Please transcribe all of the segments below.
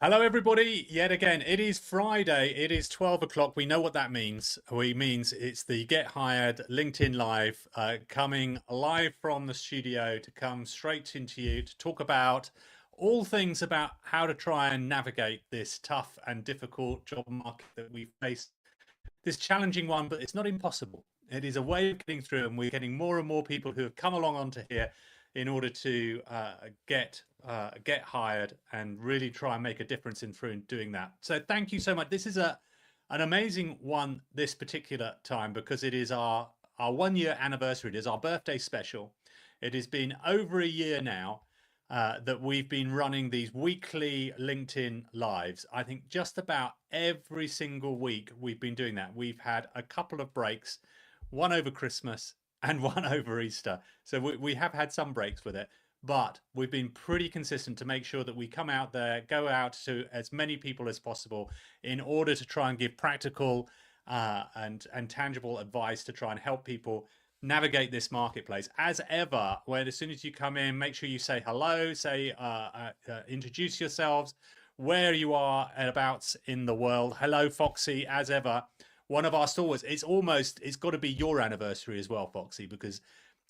Hello, everybody. Yet again, it is Friday. It is 12 o'clock. We know what that means. We means it's the Get Hired LinkedIn Live, coming live from the studio to come straight into you to talk about all things about how to try and navigate this tough and difficult job market that we face. This challenging one, but it's not impossible. It is a way of getting through, and we're getting more and more people who have come along onto here in order to get hired and really try and make a difference in through doing that. So thank you so much. This is an amazing one this particular time because it is our 1 year anniversary. It is our birthday special. It has been over a year now that we've been running these weekly LinkedIn lives. I think just about every single week we've been doing that. We've had a couple of breaks, one over Christmas and one over Easter. So we have had some breaks with it, but we've been pretty consistent to make sure that we come out there, go out to as many people as possible in order to try and give practical and tangible advice to try and help people navigate this marketplace. As ever, when as soon as you come in, make sure you say hello, say introduce yourselves, where you are and abouts in the world. Hello, Foxy, as ever, one of our stalwarts. It's got to be your anniversary as well, Foxy, because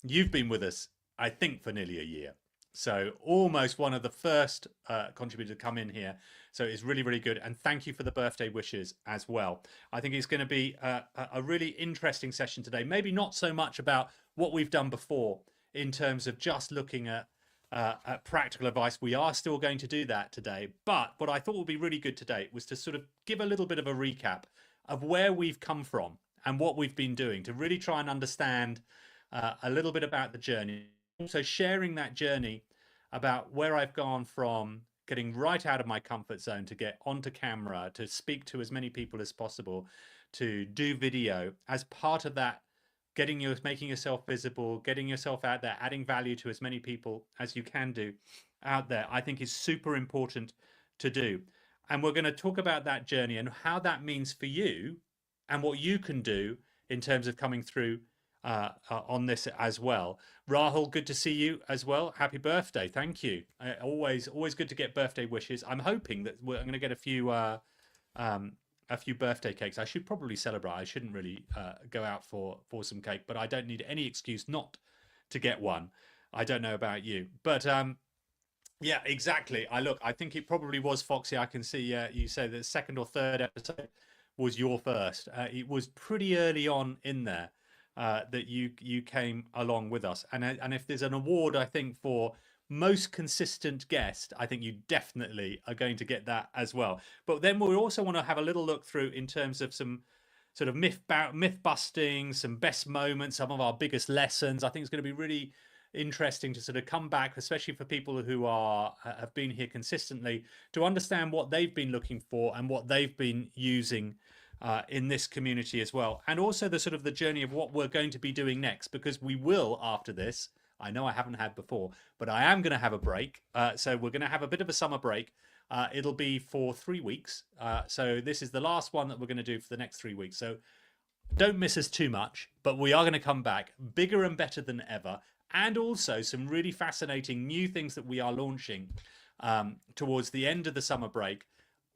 you've been with us, I think, for nearly a year. So almost one of the first contributors to come in here. So it's really, really good. And thank you for the birthday wishes as well. I think it's going to be a really interesting session today. Maybe not so much about what we've done before in terms of just looking at practical advice. We are still going to do that today. But what I thought would be really good today was to sort of give a little bit of a recap of where we've come from and what we've been doing to really try and understand a little bit about the journey. Also sharing that journey about where I've gone from getting right out of my comfort zone to get onto camera, to speak to as many people as possible, to do video as part of that, making yourself visible, getting yourself out there, adding value to as many people as you can do out there, I think is super important to do. And we're going to talk about that journey and how that means for you and what you can do in terms of coming through on this as well. Rahul, good to see you as well. Happy birthday. Thank you. Always good to get birthday wishes. I'm hoping that I'm going to get a few birthday cakes. I should probably celebrate. I shouldn't really go out for some cake, but I don't need any excuse not to get one. I don't know about you, but yeah, exactly. I think it probably was, Foxy. I can see you say the second or third episode was your first. It was pretty early on in there that you came along with us. And if there's an award, I think, for most consistent guest, I think you definitely are going to get that as well. But then we also want to have a little look through in terms of some sort of myth busting, some best moments, some of our biggest lessons. I think it's going to be really interesting to sort of come back, especially for people who have been here consistently, to understand what they've been looking for and what they've been using in this community as well, and also the sort of the journey of what we're going to be doing next, because we will, after this, I know I haven't had before, but I am going to have a break. So we're going to have a bit of a summer break. It'll be for 3 weeks. So this is the last one that we're going to do for the next 3 weeks. So don't miss us too much, but we are going to come back bigger and better than ever. And also some really fascinating new things that we are launching towards the end of the summer break.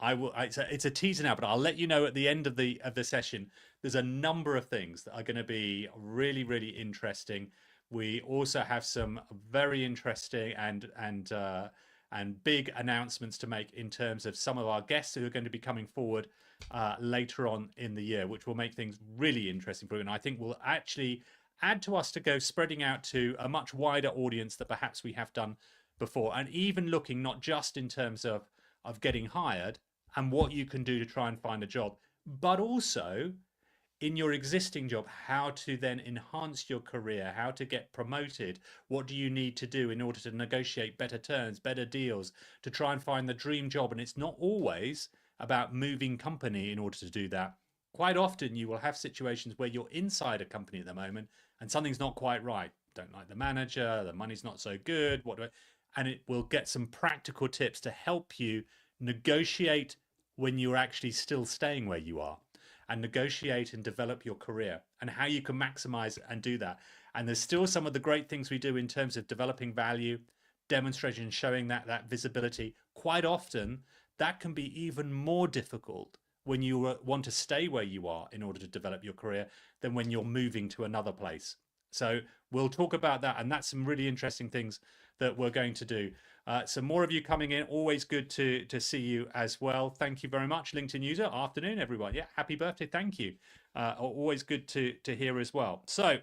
It's a teaser now, but I'll let you know at the end of the session. There's a number of things that are going to be really, really interesting. We also have some very interesting and big announcements to make in terms of some of our guests who are going to be coming forward later on in the year, which will make things really interesting for you. And I think will actually add to us to go spreading out to a much wider audience that perhaps we have done before, and even looking not just in terms of getting hired and what you can do to try and find a job, but also in your existing job, how to then enhance your career, how to get promoted, what do you need to do in order to negotiate better terms, better deals, to try and find the dream job. And it's not always about moving company in order to do that. Quite often you will have situations where you're inside a company at the moment and something's not quite right. Don't like the manager, the money's not so good, and it will get some practical tips to help you negotiate when you're actually still staying where you are, and negotiate and develop your career, and how you can maximize and do that. And there's still some of the great things we do in terms of developing value, demonstration, showing that visibility. Quite often that can be even more difficult when you want to stay where you are in order to develop your career than when you're moving to another place. So we'll talk about that, and that's some really interesting things that we're going to do. Some more of you coming in. Always good to see you as well. Thank you very much, LinkedIn user. Afternoon, everyone. Yeah, happy birthday. Thank you. Always good to hear as well. So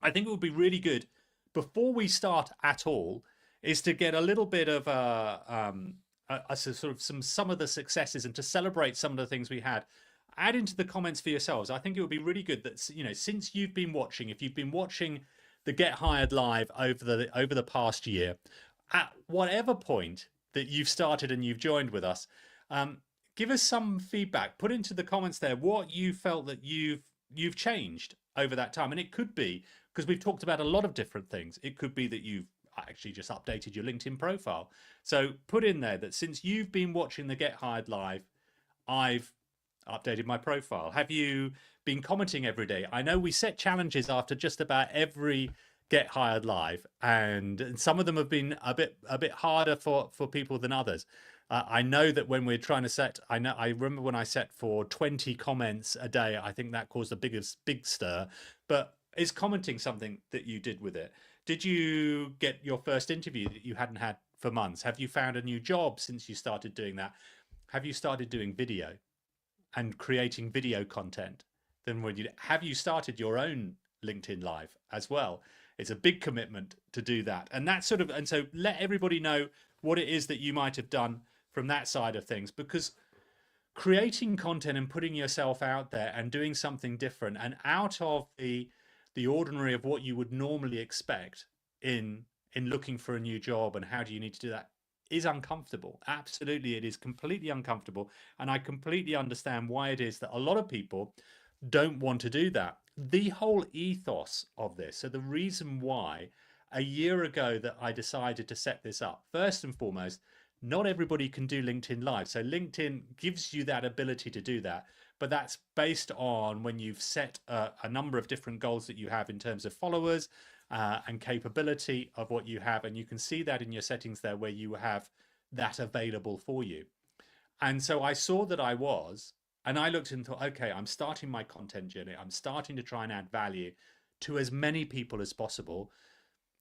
I think it would be really good before we start at all is to get a little bit of a sort of some of the successes and to celebrate some of the things we had. Add into the comments for yourselves. I think it would be really good that, you know, since you've been watching, if you've been watching the Get Hired Live over the past year, at whatever point that you've started and you've joined with us, give us some feedback. Put into the comments there what you felt that you've changed over that time. And it could be, because we've talked about a lot of different things, it could be that you've actually just updated your LinkedIn profile. So put in there that since you've been watching the Get Hired Live, I've updated my profile. Have you been commenting every day? I know we set challenges after just about every Get Hired Live, and some of them have been a bit harder for people than others. I know that when we're trying to set, I remember when I set for 20 comments a day, I think that caused a big stir. But is commenting something that you did with it? Did you get your first interview that you hadn't had for months? Have you found a new job since you started doing that? Have you started doing video and creating video content? Then have you started your own LinkedIn Live as well? It's a big commitment to do that. And that sort of, and so let everybody know what it is that you might have done from that side of things, because creating content and putting yourself out there and doing something different and out of the ordinary of what you would normally expect in looking for a new job and how do you need to do that is uncomfortable. Absolutely, it is completely uncomfortable. And I completely understand why it is that a lot of people don't want to do that. The whole ethos of this, so the reason why a year ago that I decided to set this up, first and foremost, not everybody can do LinkedIn Live. So LinkedIn gives you that ability to do that, but that's based on when you've set a number of different goals that you have in terms of followers and capability of what you have. And you can see that in your settings there where you have that available for you. And so I saw that I was, and I looked and thought, okay, I'm starting my content journey. I'm starting to try and add value to as many people as possible.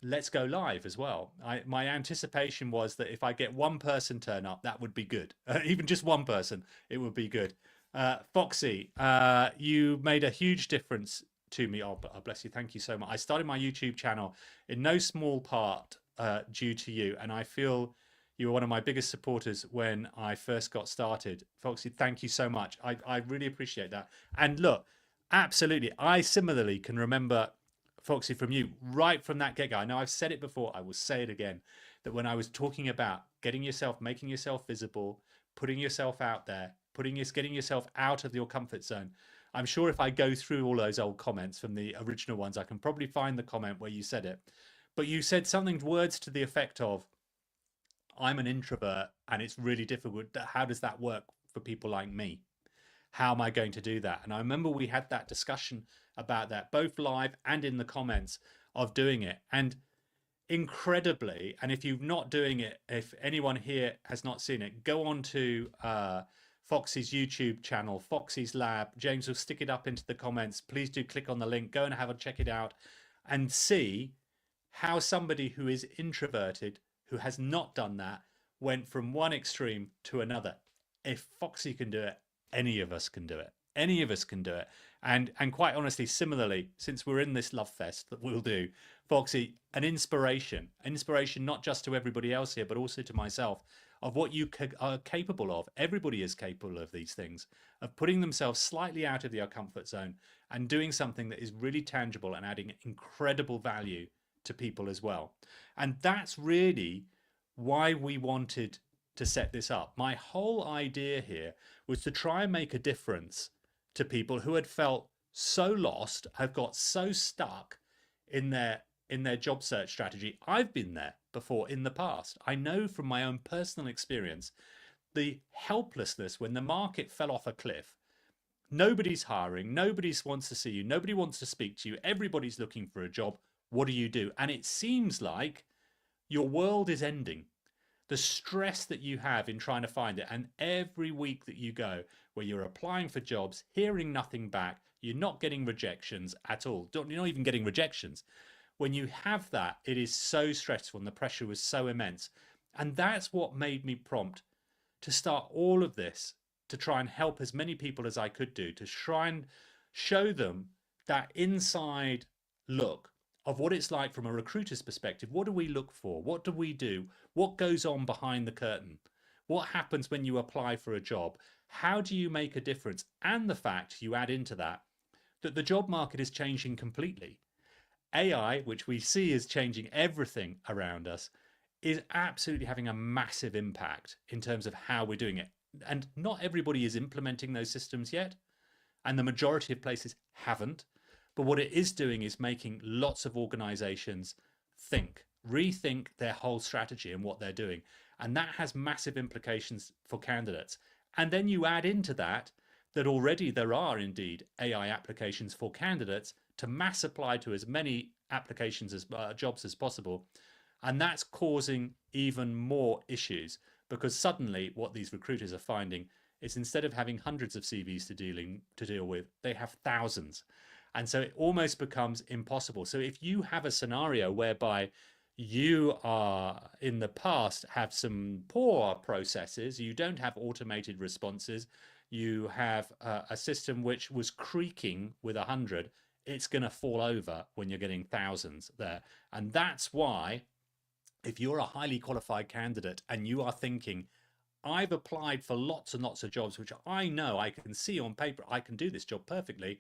Let's go live as well. My anticipation was that if I get one person turn up, that would be good. Even just one person, it would be good. Foxy, you made a huge difference to me. Oh, bless you. Thank you so much. I started my YouTube channel in no small part due to you. And I feel you were one of my biggest supporters when I first got started. Foxy, thank you so much. I really appreciate that. And look, absolutely. I similarly can remember, Foxy, from you right from that get-go. I know I've said it before, I will say it again, that when I was talking about getting yourself, making yourself visible, putting yourself out there, getting yourself out of your comfort zone. I'm sure if I go through all those old comments from the original ones, I can probably find the comment where you said it. But you said something, words to the effect of, I'm an introvert and it's really difficult. How does that work for people like me? How am I going to do that? And I remember we had that discussion about that, both live and in the comments of doing it. And incredibly, and if you're not doing it, if anyone here has not seen it, go on to Foxy's YouTube channel, Foxy's Lab. James will stick it up into the comments. Please do click on the link, go and have a check it out and see how somebody who is introverted, who has not done that, went from one extreme to another. If Foxy can do it, any of us can do it. Any of us can do it. And quite honestly, similarly, since we're in this love fest that we'll do, Foxy, an inspiration not just to everybody else here, but also to myself, of what you are capable of. Everybody is capable of these things, of putting themselves slightly out of their comfort zone and doing something that is really tangible and adding incredible value to people as well. And that's really why we wanted to set this up. My whole idea here was to try and make a difference to people who had felt so lost, have got so stuck in their job search strategy. I've been there before in the past. I know from my own personal experience the helplessness when the market fell off a cliff. Nobody's hiring, nobody wants to see you, nobody wants to speak to you, everybody's looking for a job. What do? And it seems like your world is ending. the stress that you have in trying to find it, and every week that you go where you're applying for jobs, hearing nothing back, you're not getting rejections at all. You're not even getting rejections. When you have that, it is so stressful and the pressure was so immense. And that's what made me prompt to start all of this, to try and help as many people as I could do, to try and show them that inside look of what it's like from a recruiter's perspective. What do we look for? What do we do? What goes on behind the curtain? What happens when you apply for a job? How do you make a difference? And the fact you add into that that the job market is changing completely. AI, which we see is changing everything around us, is absolutely having a massive impact in terms of how we're doing it. And not everybody is implementing those systems yet, and the majority of places haven't. But what it is doing is making lots of organizations rethink their whole strategy and what they're doing. And that has massive implications for candidates. And then you add into that already there are indeed AI applications for candidates to mass apply to as many applications as jobs as possible. And that's causing even more issues, because suddenly what these recruiters are finding is instead of having hundreds of CVs to deal with, they have thousands. And so it almost becomes impossible. So if you have a scenario whereby you are in the past have some poor processes, you don't have automated responses, you have a system which was creaking with 100, it's going to fall over when you're getting thousands there. And that's why if you're a highly qualified candidate and you are thinking, I've applied for lots and lots of jobs, which I know I can see on paper, I can do this job perfectly,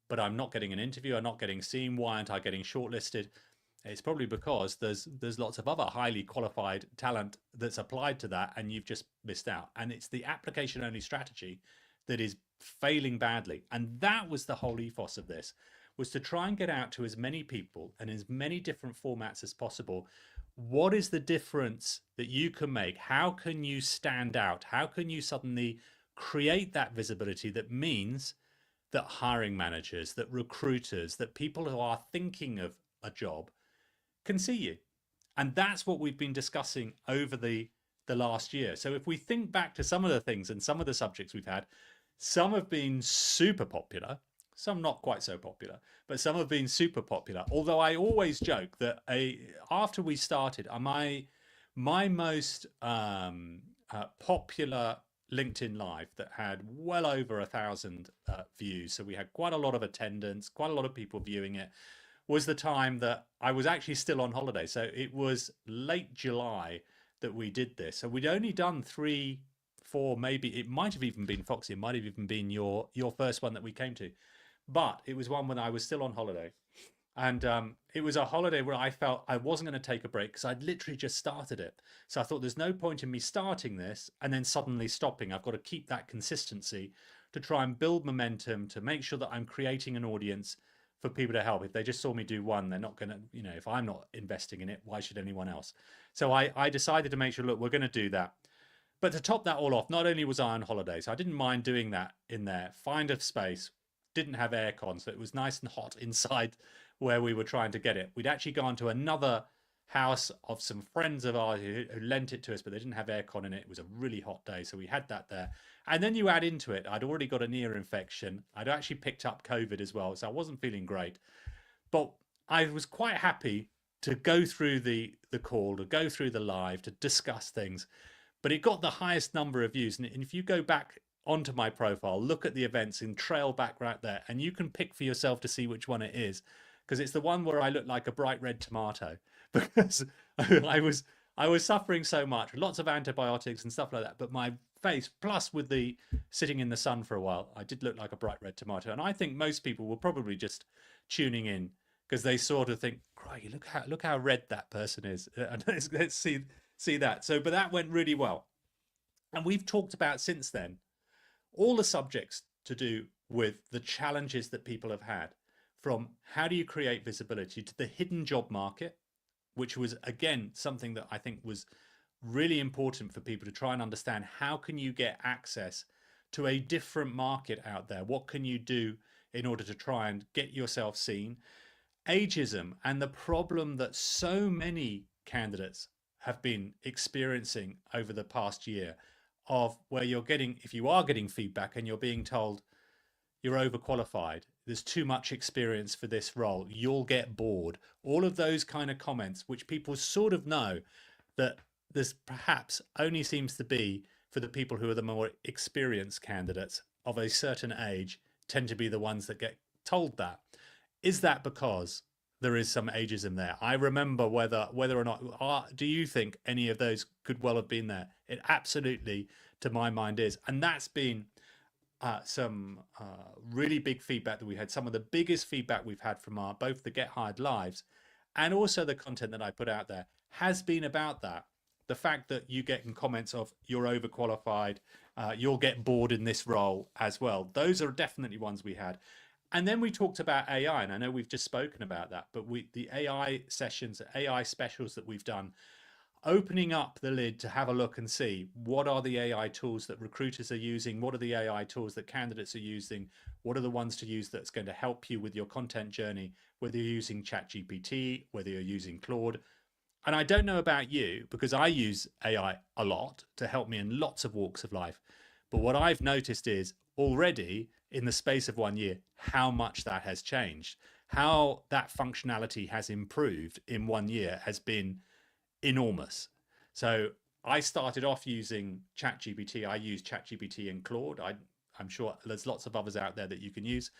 but I'm not getting an interview, I'm not getting seen, why aren't I getting shortlisted? It's probably because there's lots of other highly qualified talent that's applied to that and you've just missed out. And it's the application only strategy that is failing badly. And that was the whole ethos of this, was to try and get out to as many people and as many different formats as possible. What is the difference that you can make? How can you stand out? How can you suddenly create that visibility that means that hiring managers, that recruiters, that people who are thinking of a job can see you? And that's what we've been discussing over the last year. So if we think back to some of the things and some of the subjects we've had, some have been super popular, some not quite so popular, but some have been super popular. Although I always joke that after we started, my most popular LinkedIn Live that had well over 1,000 views, so we had quite a lot of attendance, quite a lot of people viewing it, was the time that I was actually still on holiday. So it was late July that we did this. So we'd only done 3, 4, maybe it might have even been Foxy, it might have even been your first one that we came to. But it was one when I was still on holiday. And it was a holiday where I felt I wasn't going to take a break because I'd literally just started it. So I thought there's no point in me starting this and then suddenly stopping. I've got to keep that consistency to try and build momentum, to make sure that I'm creating an audience for people to help. If they just saw me do one, they're not going to, if I'm not investing in it, why should anyone else? So I decided to make sure, look, we're going to do that. But to top that all off, not only was I on holiday, so I didn't mind doing that in there, find a space, didn't have aircon, so it was nice and hot inside where we were trying to get it. We'd actually gone to another house of some friends of ours who lent it to us, but they didn't have aircon in it. It was a really hot day, so we had that there. And then you add into it, I'd already got an ear infection. I'd actually picked up COVID as well, so I wasn't feeling great. But I was quite happy to go through the call, to go through the live, to discuss things. But it got the highest number of views. And if you go back onto my profile, look at the events and trail back right there, and you can pick for yourself to see which one it is, because it's the one where I look like a bright red tomato because I was suffering so much, lots of antibiotics and stuff like that. But my face, plus with the sitting in the sun for a while, I did look like a bright red tomato. And I think most people were probably just tuning in because they sort of think, "Crikey, look how red that person is." And let's see that. So, but that went really well. And we've talked about since then all the subjects to do with the challenges that people have had, from how do you create visibility to the hidden job market, which was, again, something that I think was really important for people to try and understand. How can you get access to a different market out there? What can you do in order to try and get yourself seen? Ageism and the problem that so many candidates have been experiencing over the past year, of where you're getting, if you are getting feedback and you're being told you're overqualified, there's too much experience for this role, you'll get bored, all of those kind of comments, which people sort of know that this perhaps only seems to be for the people who are the more experienced candidates of a certain age, tend to be the ones that get told that. Is that because there is some ageism there? I remember whether or not, do you think any of those could well have been there? It absolutely, to my mind, is. And that's been some really big feedback that we had. Some of the biggest feedback we've had from both the Get Hired Lives and also the content that I put out there has been about that. The fact that you get in comments of you're overqualified, you'll get bored in this role as well. Those are definitely ones we had. And then we talked about AI, and I know we've just spoken about that, but the AI sessions, AI specials that we've done, opening up the lid to have a look and see what are the AI tools that recruiters are using, what are the AI tools that candidates are using, what are the ones to use that's going to help you with your content journey, whether you're using ChatGPT, whether you're using Claude. And I don't know about you, because I use AI a lot to help me in lots of walks of life. But what I've noticed is already in the space of 1 year, how much that has changed, how that functionality has improved in 1 year has been enormous. So I started off using ChatGPT. I use ChatGPT and Claude. I'm sure there's lots of others out there that you can use.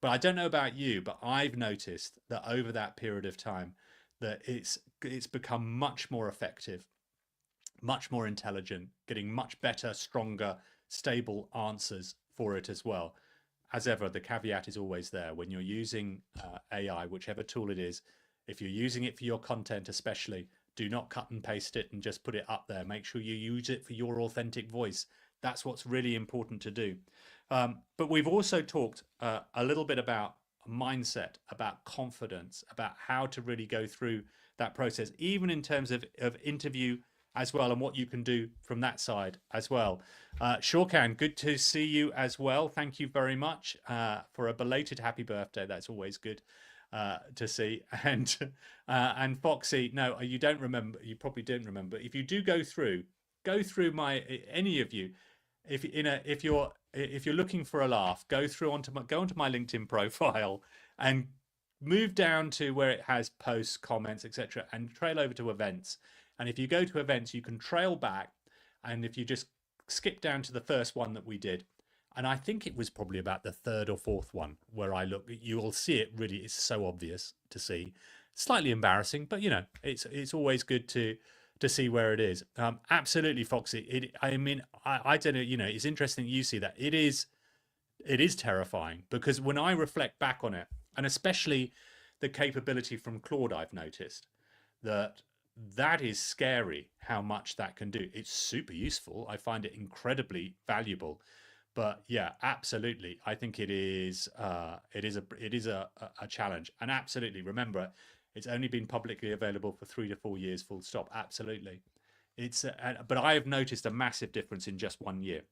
But I don't know about you, but I've noticed that over that period of time, that it's become much more effective, much more intelligent, getting much better, stronger, stable answers for it as well. As ever, the caveat is always there when you're using AI, whichever tool it is. If you're using it for your content especially, do not cut and paste it and just put it up there. Make sure you use it for your authentic voice. That's what's really important to do. But we've also talked a little bit about mindset, about confidence, about how to really go through that process, even in terms of interview as well, and what you can do from that side as well. Shorkan, good to see you as well. Thank you very much for a belated happy birthday. That's always good to see. And Foxy, no, you don't remember. You probably don't remember. If you do go through my, any of you, if you're looking for a laugh, go onto my LinkedIn profile and move down to where it has posts, comments, etc., and trail over to events. And if you go to events, you can trail back, and if you just skip down to the first one that we did, and I think it was probably about the third or fourth one where I look, you will see it. Really, it's so obvious to see. Slightly embarrassing, but you know, it's always good to see where it is. Absolutely, Foxy. I mean, I don't know. You know, it's interesting that you see that. It is terrifying, because when I reflect back on it, and especially the capability from Claude, I've noticed that is scary how much that can do. It's super useful. I find it incredibly valuable. But yeah, absolutely. I think it is a challenge. And absolutely, remember, it's only been publicly available for 3 to 4 years, full stop. Absolutely. But I have noticed a massive difference in just 1 year.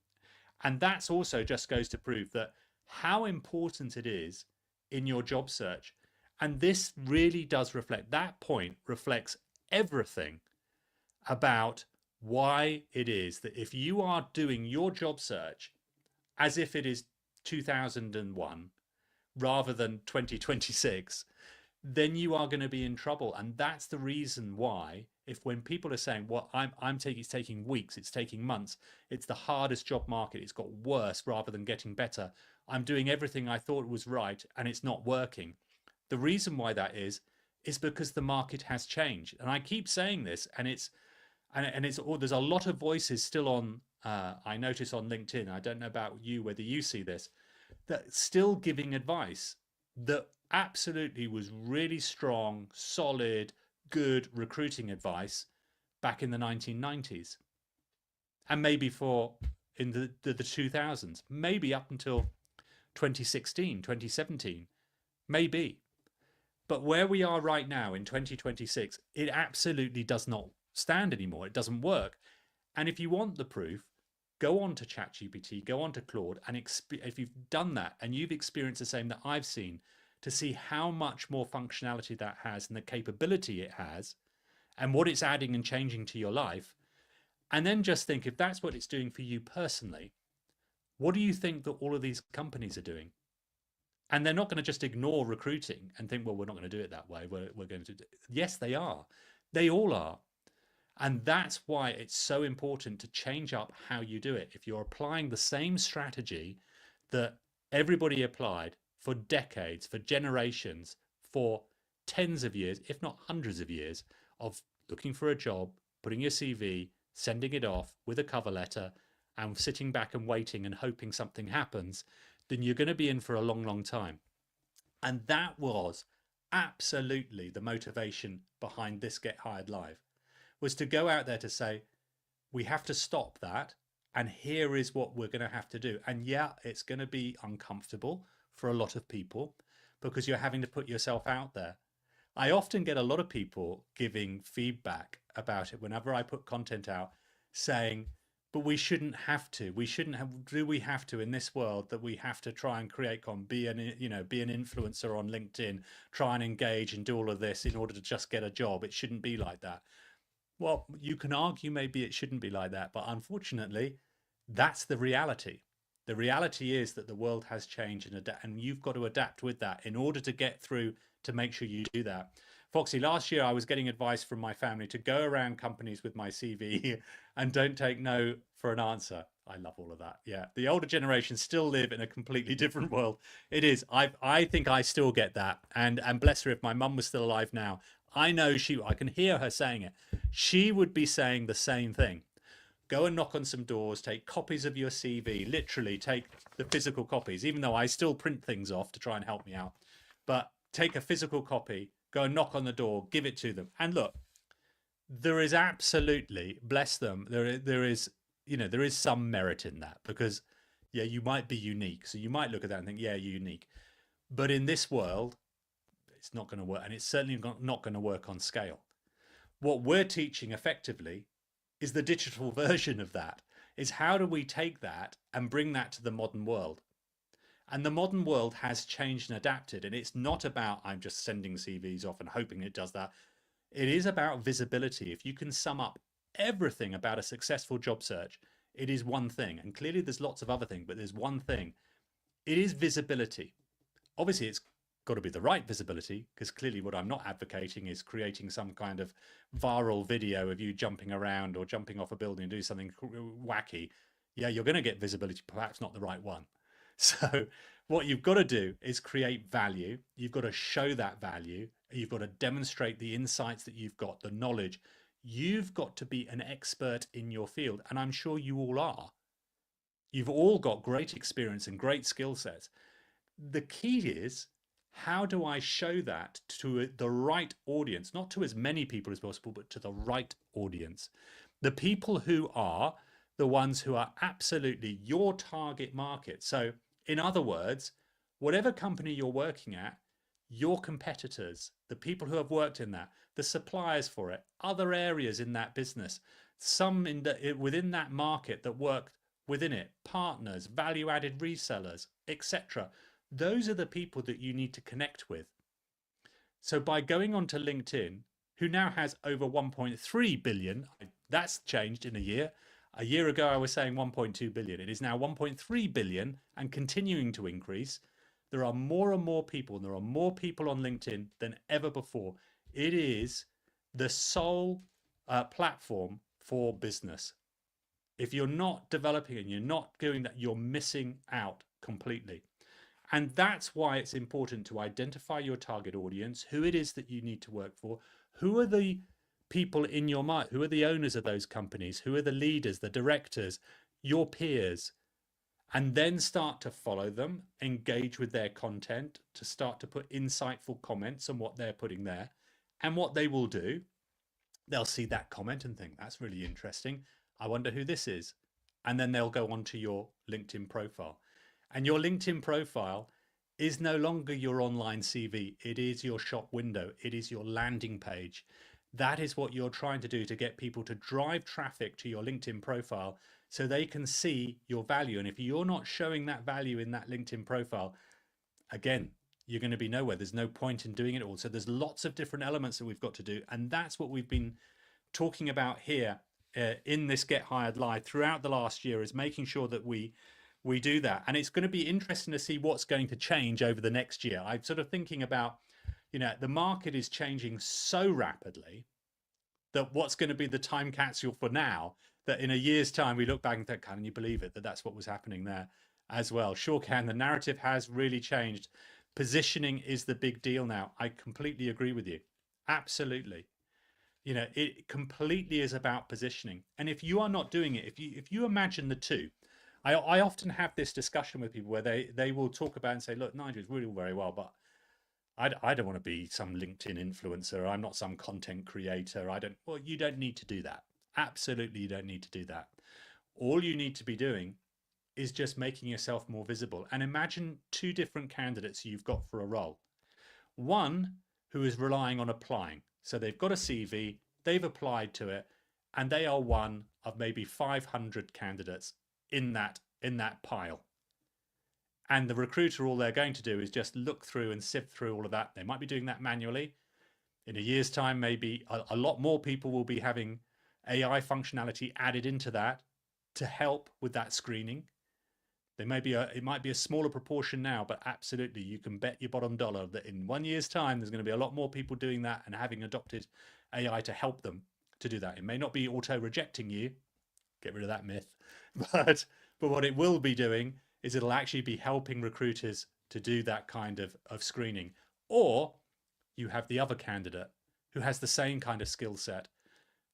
And that's also just goes to prove that how important it is in your job search. And this really does reflect, that point reflects everything about why it is that if you are doing your job search as if it is 2001 rather than 2026, then you are going to be in trouble. And that's the reason why, if when people are saying, well, it's taking weeks, it's taking months, it's the hardest job market, it's got worse rather than getting better, I'm doing everything I thought was right and it's not working. The reason why that is because the market has changed. And I keep saying this, and there's a lot of voices still on, I notice on LinkedIn, I don't know about you, whether you see this, that still giving advice that absolutely was really strong, solid, good recruiting advice back in the 1990s. And maybe in the 2000s, maybe up until 2016, 2017, maybe. But where we are right now in 2026, it absolutely does not stand anymore. It doesn't work. And if you want the proof, go on to ChatGPT, go on to Claude, and if you've done that and you've experienced the same that I've seen, to see how much more functionality that has and the capability it has, and what it's adding and changing to your life. And then just think, if that's what it's doing for you personally, what do you think that all of these companies are doing? And they're not going to just ignore recruiting and think, well, we're not going to do it that way. We're going to do it. Yes, they are. They all are. And that's why it's so important to change up how you do it. If you're applying the same strategy that everybody applied for decades, for generations, for tens of years, if not hundreds of years, of looking for a job, putting your CV, sending it off with a cover letter, and sitting back and waiting and hoping something happens, then you're going to be in for a long, long time. And that was absolutely the motivation behind this Get Hired Live, was to go out there to say, we have to stop that. And here is what we're going to have to do. And yeah, it's going to be uncomfortable for a lot of people because you're having to put yourself out there. I often get a lot of people giving feedback about it whenever I put content out, saying, but we shouldn't have to. We shouldn't have. Do we have to in this world that we have to try and create be an influencer on LinkedIn, try and engage and do all of this in order to just get a job? It shouldn't be like that. Well, you can argue maybe it shouldn't be like that, but unfortunately, that's the reality. The reality is that the world has changed and you've got to adapt with that in order to get through, to make sure you do that. Foxy, last year I was getting advice from my family to go around companies with my CV and don't take no for an answer. I love all of that. Yeah, the older generation still live in a completely different world. It is. I think I still get that. And bless her, if my mum was still alive now, I know I can hear her saying it. She would be saying the same thing. Go and knock on some doors, take copies of your CV, literally take the physical copies, even though I still print things off to try and help me out. But take a physical copy, go and knock on the door, give it to them. And look, there is absolutely, bless them, there is some merit in that because, yeah, you might be unique. So you might look at that and think, yeah, you're unique. But in this world, it's not going to work. And it's certainly not going to work on scale. What we're teaching effectively is the digital version of that, is how do we take that and bring that to the modern world? And the modern world has changed and adapted. And it's not about I'm just sending CVs off and hoping it does that. It is about visibility. If you can sum up everything about a successful job search, it is one thing. And clearly there's lots of other things, but there's one thing. It is visibility. Obviously, it's got to be the right visibility, because clearly what I'm not advocating is creating some kind of viral video of you jumping around or jumping off a building and do something wacky. Yeah, you're going to get visibility, perhaps not the right one. So what you've got to do is create value. You've got to show that value. You've got to demonstrate the insights that you've got, the knowledge. You've got to be an expert in your field. And I'm sure you all are. You've all got great experience and great skill sets. The key is, how do I show that to the right audience? Not to as many people as possible, but to the right audience. The people who are the ones who are absolutely your target market. So in other words, whatever company you're working at, your competitors, the people who have worked in that, the suppliers for it, other areas in that business, some within that market that work within it, partners, value-added resellers, etc. Those are the people that you need to connect with. So by going onto LinkedIn, who now has over 1.3 billion, that's changed in a year. A year ago, I was saying 1.2 billion. It is now 1.3 billion and continuing to increase. There are more and more people, and there are more people on LinkedIn than ever before. It is the sole platform for business. If you're not developing and you're not doing that, you're missing out completely. And that's why it's important to identify your target audience, who it is that you need to work for, who are the people in your mind, who are the owners of those companies, who are the leaders, the directors, your peers, and then start to follow them, engage with their content, to start to put insightful comments on what they're putting there. And what they will do, they'll see that comment and think, that's really interesting. I wonder who this is. And then they'll go onto your LinkedIn profile. And your LinkedIn profile is no longer your online CV. It is your shop window. It is your landing page. That is what you're trying to do to get people to drive traffic to your LinkedIn profile so they can see your value. And if you're not showing that value in that LinkedIn profile, again, you're going to be nowhere. There's no point in doing it all. So there's lots of different elements that we've got to do. And that's what we've been talking about here in this Get Hired Live throughout the last year, is making sure that we do that. And it's going to be interesting to see what's going to change over the next year. I'm sort of thinking about, the market is changing so rapidly that what's going to be the time capsule for now, that in a year's time we look back and think, can you believe it, that that's what was happening there as well? Sure can. The narrative has really changed. Positioning is the big deal now. I completely agree with you. Absolutely. It completely is about positioning. And if you are not doing it, if you imagine the two, I often have this discussion with people where they will talk about and say, look, Nigel, is really all very well, but I don't want to be some LinkedIn influencer. I'm not some content creator. Well, you don't need to do that. Absolutely, you don't need to do that. All you need to be doing is just making yourself more visible. And imagine two different candidates you've got for a role. One who is relying on applying. So they've got a CV, they've applied to it, and they are one of maybe 500 candidates in that pile. And the recruiter, all they're going to do is just look through and sift through all of that. They might be doing that manually. In a year's time, maybe a lot more people will be having AI functionality added into that to help with that screening. It might be a smaller proportion now, but absolutely, you can bet your bottom dollar that in 1 year's time, there's going to be a lot more people doing that and having adopted AI to help them to do that. It may not be auto rejecting you, get rid of that myth, but what it will be doing is it'll actually be helping recruiters to do that kind of screening. Or you have the other candidate who has the same kind of skill set,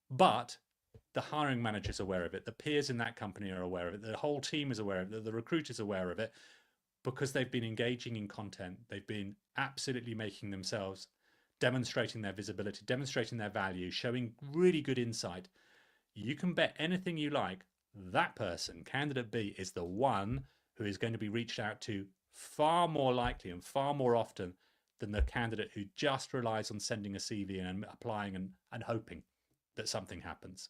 but the hiring manager's aware of it, the peers in that company are aware of it, the whole team is aware of it, the recruiter's aware of it, because they've been engaging in content. They've been absolutely making themselves, demonstrating their visibility, demonstrating their value, showing really good insight. You can bet anything you like, that person, candidate B, is the one who is going to be reached out to far more likely and far more often than the candidate who just relies on sending a CV and applying and hoping that something happens.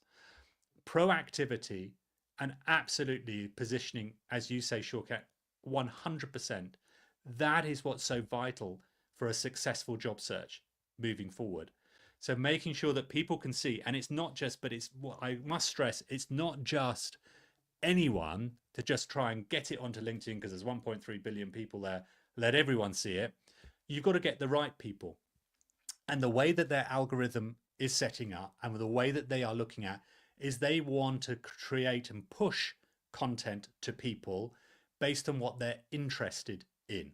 Proactivity and absolutely positioning, as you say, Shortcut, 100%. That is what's so vital for a successful job search moving forward. So making sure that people can see, and it's not just, but it's what I must stress, it's not just anyone to just try and get it onto LinkedIn because there's 1.3 billion people there. Let everyone see it. You've got to get the right people. And the way that their algorithm is setting up and the way that they are looking at is they want to create and push content to people based on what they're interested in.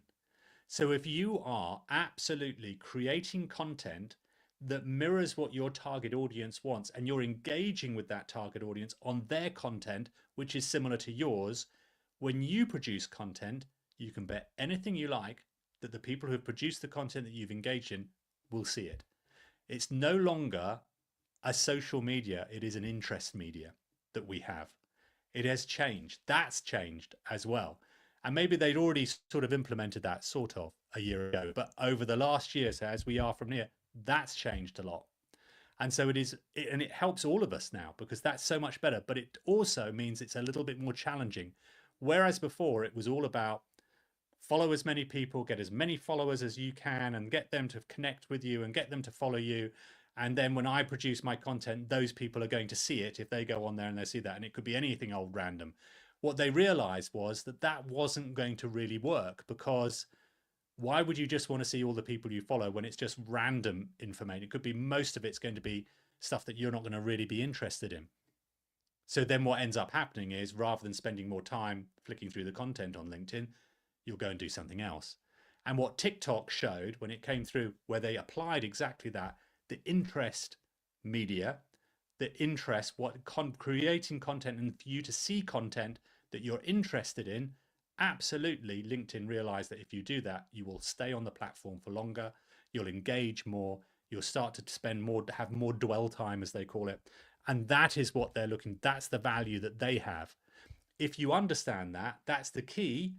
So if you are absolutely creating content that mirrors what your target audience wants, and you're engaging with that target audience on their content, which is similar to yours, when you produce content, you can bet anything you like that the people who have produced the content that you've engaged in will see it. It's no longer a social media, it is an interest media that we have. It has changed. That's changed as well. And maybe they'd already sort of implemented that sort of a year ago, but over the last year, so as we are from here, that's changed a lot. And so it helps all of us now because that's so much better, but it also means it's a little bit more challenging. Whereas before it was all about follow as many people, get as many followers as you can and get them to connect with you and get them to follow you. And then when I produce my content, those people are going to see it if they go on there and they see that. And it could be anything old random. What they realized was that that wasn't going to really work, because why would you just want to see all the people you follow when it's just random information? It could be most of it's going to be stuff that you're not going to really be interested in. So then what ends up happening is, rather than spending more time flicking through the content on LinkedIn, you'll go and do something else. And what TikTok showed when it came through, where they applied exactly that, the interest media, the interest, creating content and for you to see content that you're interested in, absolutely, LinkedIn realized that if you do that, you will stay on the platform for longer, you'll engage more, you'll start to spend more, have more dwell time, as they call it. And that is what they're looking, that's the value that they have. If you understand that, that's the key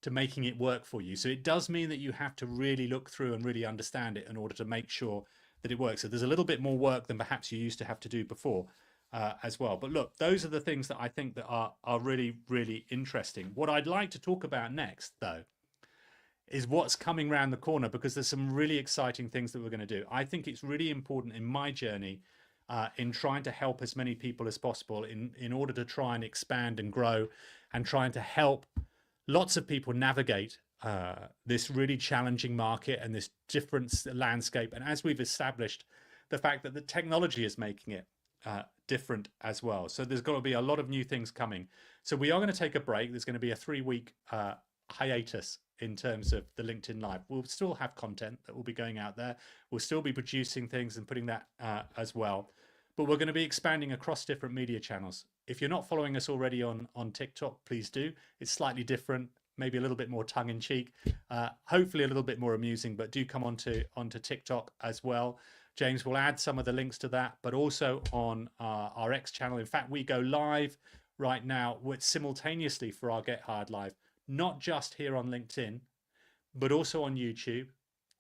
to making it work for you. So it does mean that you have to really look through and really understand it in order to make sure that it works. So there's a little bit more work than perhaps you used to have to do before as well. But look, those are the things that I think that are really, really interesting. What I'd like to talk about next, though, is what's coming around the corner, because there's some really exciting things that we're going to do. I think it's really important in my journey in trying to help as many people as possible in order to try and expand and grow and trying to help lots of people navigate this really challenging market and this different landscape. And as we've established, the fact that the technology is making it different as well. So there's got to be a lot of new things coming. So we are going to take a break. There's going to be a 3-week hiatus in terms of the LinkedIn Live. We'll still have content that will be going out there. We'll still be producing things and putting that as well. But we're going to be expanding across different media channels. If you're not following us already on TikTok, please do. It's slightly different, maybe a little bit more tongue-in-cheek, hopefully a little bit more amusing, but do come onto TikTok as well. James will add some of the links to that, but also on our X channel. In fact, we go live right now simultaneously for our Get Hired Live, not just here on LinkedIn, but also on YouTube,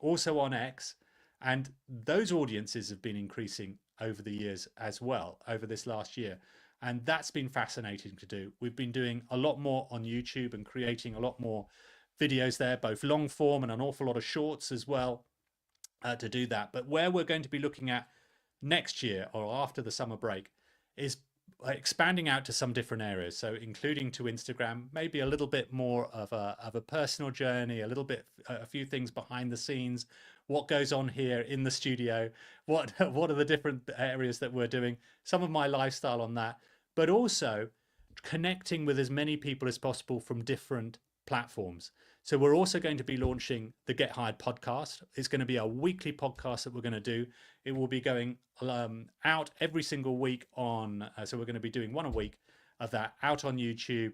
also on X. And those audiences have been increasing over the years as well, over this last year. And that's been fascinating to do. We've been doing a lot more on YouTube and creating a lot more videos there, both long form and an awful lot of shorts as well to do that. But where we're going to be looking at next year or after the summer break is expanding out to some different areas. So including to Instagram, maybe a little bit more of a personal journey, a few things behind the scenes, what goes on here in the studio, what are the different areas that we're doing, some of my lifestyle on that, but also connecting with as many people as possible from different platforms. So we're also going to be launching the Get Hired podcast. It's going to be a weekly podcast that we're going to do. It will be going out every single week on, so we're going to be doing one a week of that out on YouTube,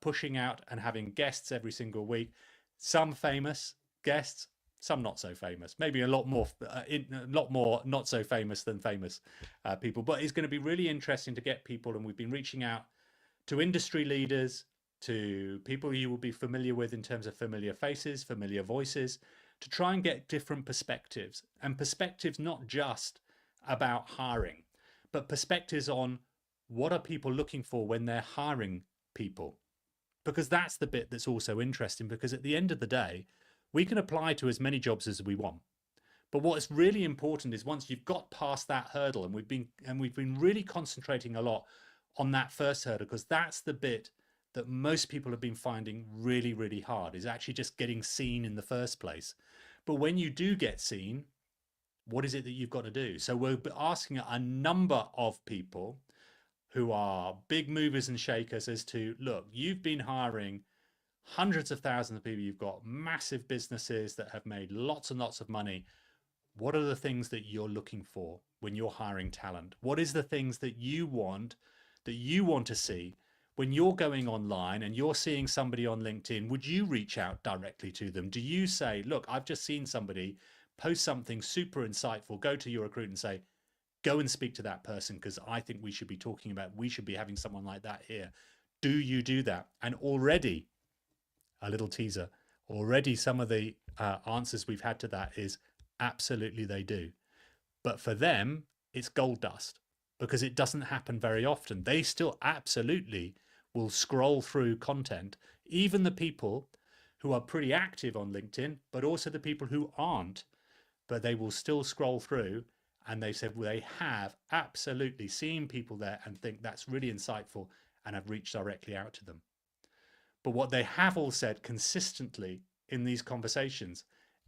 pushing out and having guests every single week. Some famous guests, some not so famous, maybe a lot more not so famous than famous people. But it's going to be really interesting to get people, and we've been reaching out to industry leaders, to people you will be familiar with in terms of familiar faces, familiar voices, to try and get different perspectives, and perspectives not just about hiring, but perspectives on what are people looking for when they're hiring people. Because that's the bit that's also interesting, because at the end of the day, we can apply to as many jobs as we want. But what's really important is once you've got past that hurdle, and we've been really concentrating a lot on that first hurdle, because that's the bit that most people have been finding really, really hard, is actually just getting seen in the first place. But when you do get seen, what is it that you've got to do? So we're asking a number of people who are big movers and shakers as to, look, you've been hiring hundreds of thousands of people, you've got massive businesses that have made lots and lots of money. What are the things that you're looking for when you're hiring talent? What is the things that you want to see when you're going online and you're seeing somebody on LinkedIn? Would you reach out directly to them? Do you say, look, I've just seen somebody post something super insightful, go to your recruiter and say, go and speak to that person, because I think we should be having someone like that here. Do you do that? And already, a little teaser, already some of the answers we've had to that is absolutely they do. But for them, it's gold dust, because it doesn't happen very often. They still absolutely will scroll through content, even the people who are pretty active on LinkedIn, but also the people who aren't, but they will still scroll through. And they said, well, they have absolutely seen people there and think that's really insightful and have reached directly out to them. But what they have all said consistently in these conversations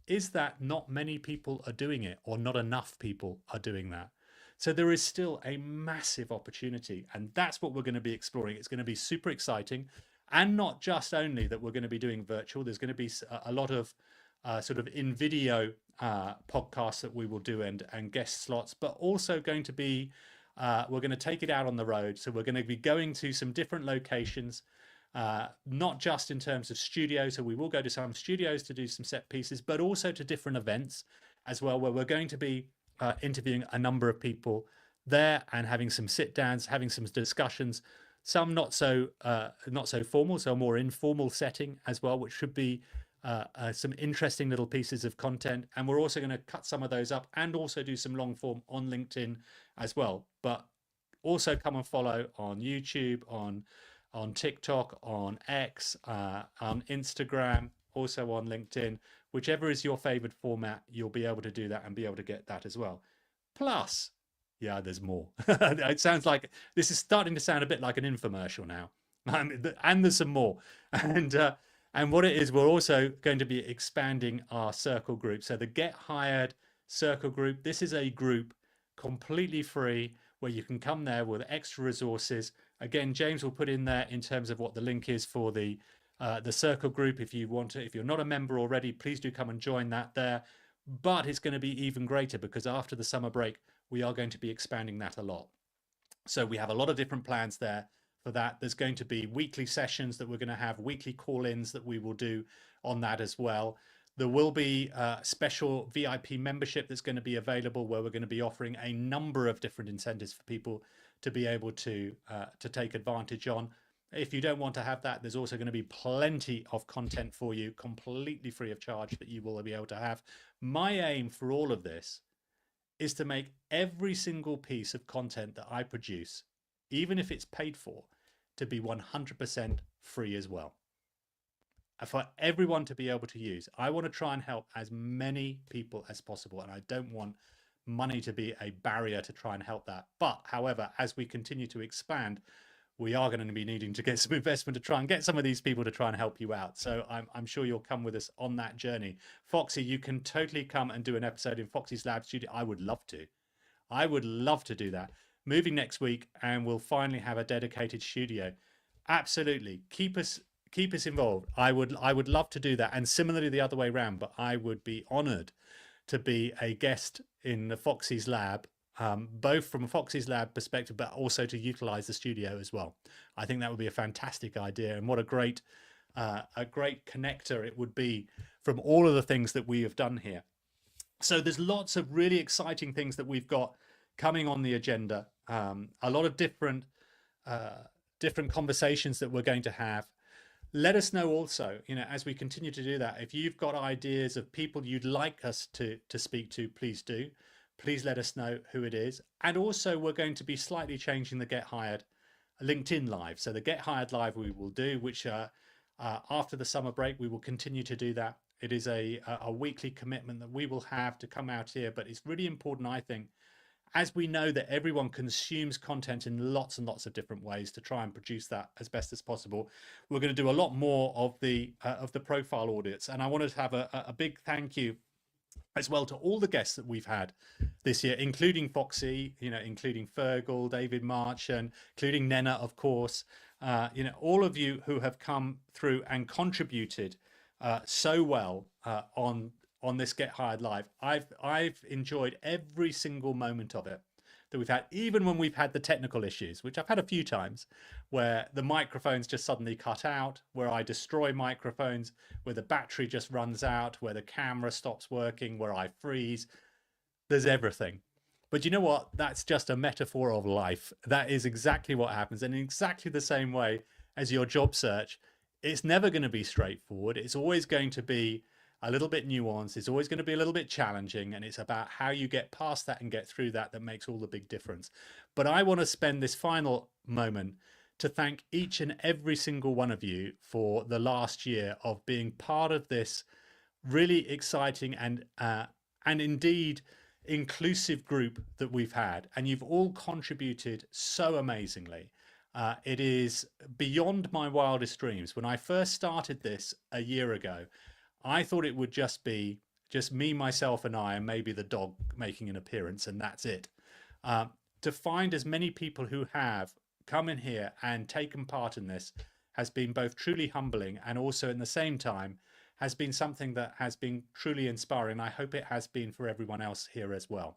is that not many people are doing it, or not enough people are doing that. So there is still a massive opportunity, and that's what we're going to be exploring. It's going to be super exciting, and not just only that we're going to be doing virtual. There's going to be a lot of sort of in video podcasts that we will do and guest slots, but also going to be, we're going to take it out on the road. So we're going to be going to some different locations, not just in terms of studios. So we will go to some studios to do some set pieces, but also to different events as well, where we're going to be interviewing a number of people there and having some sit downs, having some discussions, some not so formal, so a more informal setting as well, which should be some interesting little pieces of content. And we're also going to cut some of those up and also do some long form on LinkedIn as well. But also come and follow on YouTube, on TikTok, on X, on Instagram, also on LinkedIn. Whichever is your favorite format, you'll be able to do that and be able to get that as well. Plus, yeah, there's more. It sounds like this is starting to sound a bit like an infomercial now. And there's some more. And what it is, we're also going to be expanding our circle group. So the Get Hired Circle group, this is a group completely free where you can come there with extra resources. Again, James will put in there in terms of what the link is for the circle group. If you want to, if you're not a member already, please do come and join that there. But it's going to be even greater because after the summer break, we are going to be expanding that a lot. So we have a lot of different plans there for that. There's going to be weekly sessions that we're going to have, weekly call-ins that we will do on that as well. There will be a special VIP membership that's going to be available where we're going to be offering a number of different incentives for people to be able to take advantage on. If you don't want to have that, there's also going to be plenty of content for you completely free of charge that you will be able to have. My aim for all of this is to make every single piece of content that I produce, even if it's paid for, to be 100% free as well. For everyone to be able to use. I want to try and help as many people as possible, and I don't want money to be a barrier to try and help that. But however, as we continue to expand, we are going to be needing to get some investment to try and get some of these people to try and help you out. So I'm sure you'll come with us on that journey. Foxy, you can totally come and do an episode in Foxy's Lab Studio. I would love to. I would love to do that. Moving next week, and we'll finally have a dedicated studio. Absolutely. Keep us involved. I would love to do that. And similarly the other way around, but I would be honored to be a guest in the Foxy's Lab, both from a Foxy's Lab perspective, but also to utilize the studio as well. I think that would be a fantastic idea, and what a great connector it would be from all of the things that we have done here. So there's lots of really exciting things that we've got coming on the agenda. A lot of different conversations that we're going to have. Let us know also, as we continue to do that, if you've got ideas of people you'd like us to speak to, please do. Please let us know who it is. And also, we're going to be slightly changing the Get Hired LinkedIn Live. So the Get Hired Live we will do, which after the summer break, we will continue to do that. It is a weekly commitment that we will have to come out here, but it's really important, I think, as we know that everyone consumes content in lots and lots of different ways, to try and produce that as best as possible. We're going to do a lot more of the profile audits, and I wanted to have a big thank you as well to all the guests that we've had this year, including Foxy, including Fergal, David March, and including Nena, of course. All of you who have come through and contributed so well on this Get Hired Live. I've enjoyed every single moment of it that we've had, even when we've had the technical issues, which I've had a few times, where the microphones just suddenly cut out, where I destroy microphones, where the battery just runs out, where the camera stops working, where I freeze. There's everything. But you know what? That's just a metaphor of life. That is exactly what happens. And in exactly the same way as your job search, it's never going to be straightforward. It's always going to be a little bit nuanced. It's always going to be a little bit challenging, and it's about how you get past that and get through that makes all the big difference. But I want to spend this final moment to thank each and every single one of you for the last year of being part of this really exciting and indeed inclusive group that we've had, and you've all contributed so amazingly. It is beyond my wildest dreams. When I first started this a year ago, I thought it would just be me, myself, and I, and maybe the dog making an appearance, and that's it. To find as many people who have come in here and taken part in this has been both truly humbling, and also in the same time has been something that has been truly inspiring. I hope it has been for everyone else here as well.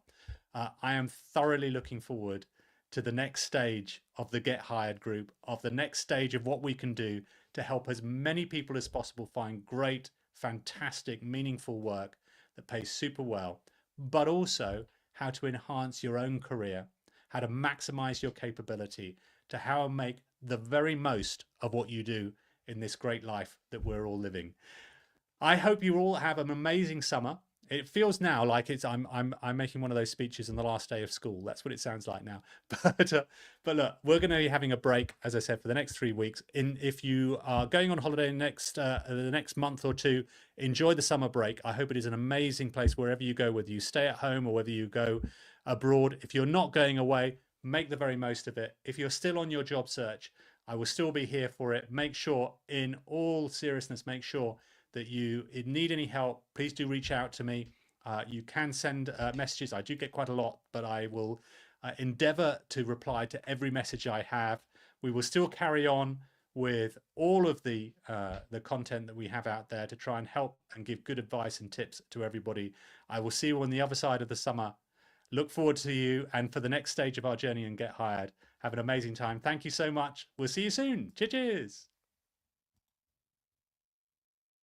I am thoroughly looking forward to the next stage of the Get Hired group, of the next stage of what we can do to help as many people as possible find great, fantastic, meaningful work that pays super well, but also how to enhance your own career, how to maximize your capability, to how to make the very most of what you do in this great life that we're all living. I hope you all have an amazing summer. It feels now like it's I'm making one of those speeches on the last day of school. That's what it sounds like now. But look, we're going to be having a break, as I said, for the next 3 weeks. If you are going on holiday the next month or two, enjoy the summer break. I hope it is an amazing place wherever you go, whether you stay at home or whether you go abroad. If you're not going away, make the very most of it. If you're still on your job search, I will still be here for it. Make sure, in all seriousness, make sure that you need any help, please do reach out to me. You can send messages. I do get quite a lot, but I will endeavor to reply to every message I have. We will still carry on with all of the content that we have out there to try and help and give good advice and tips to everybody. I will see you on the other side of the summer. Look forward to you, and for the next stage of our journey and Get Hired. Have an amazing time. Thank you so much. We'll see you soon. Cheers.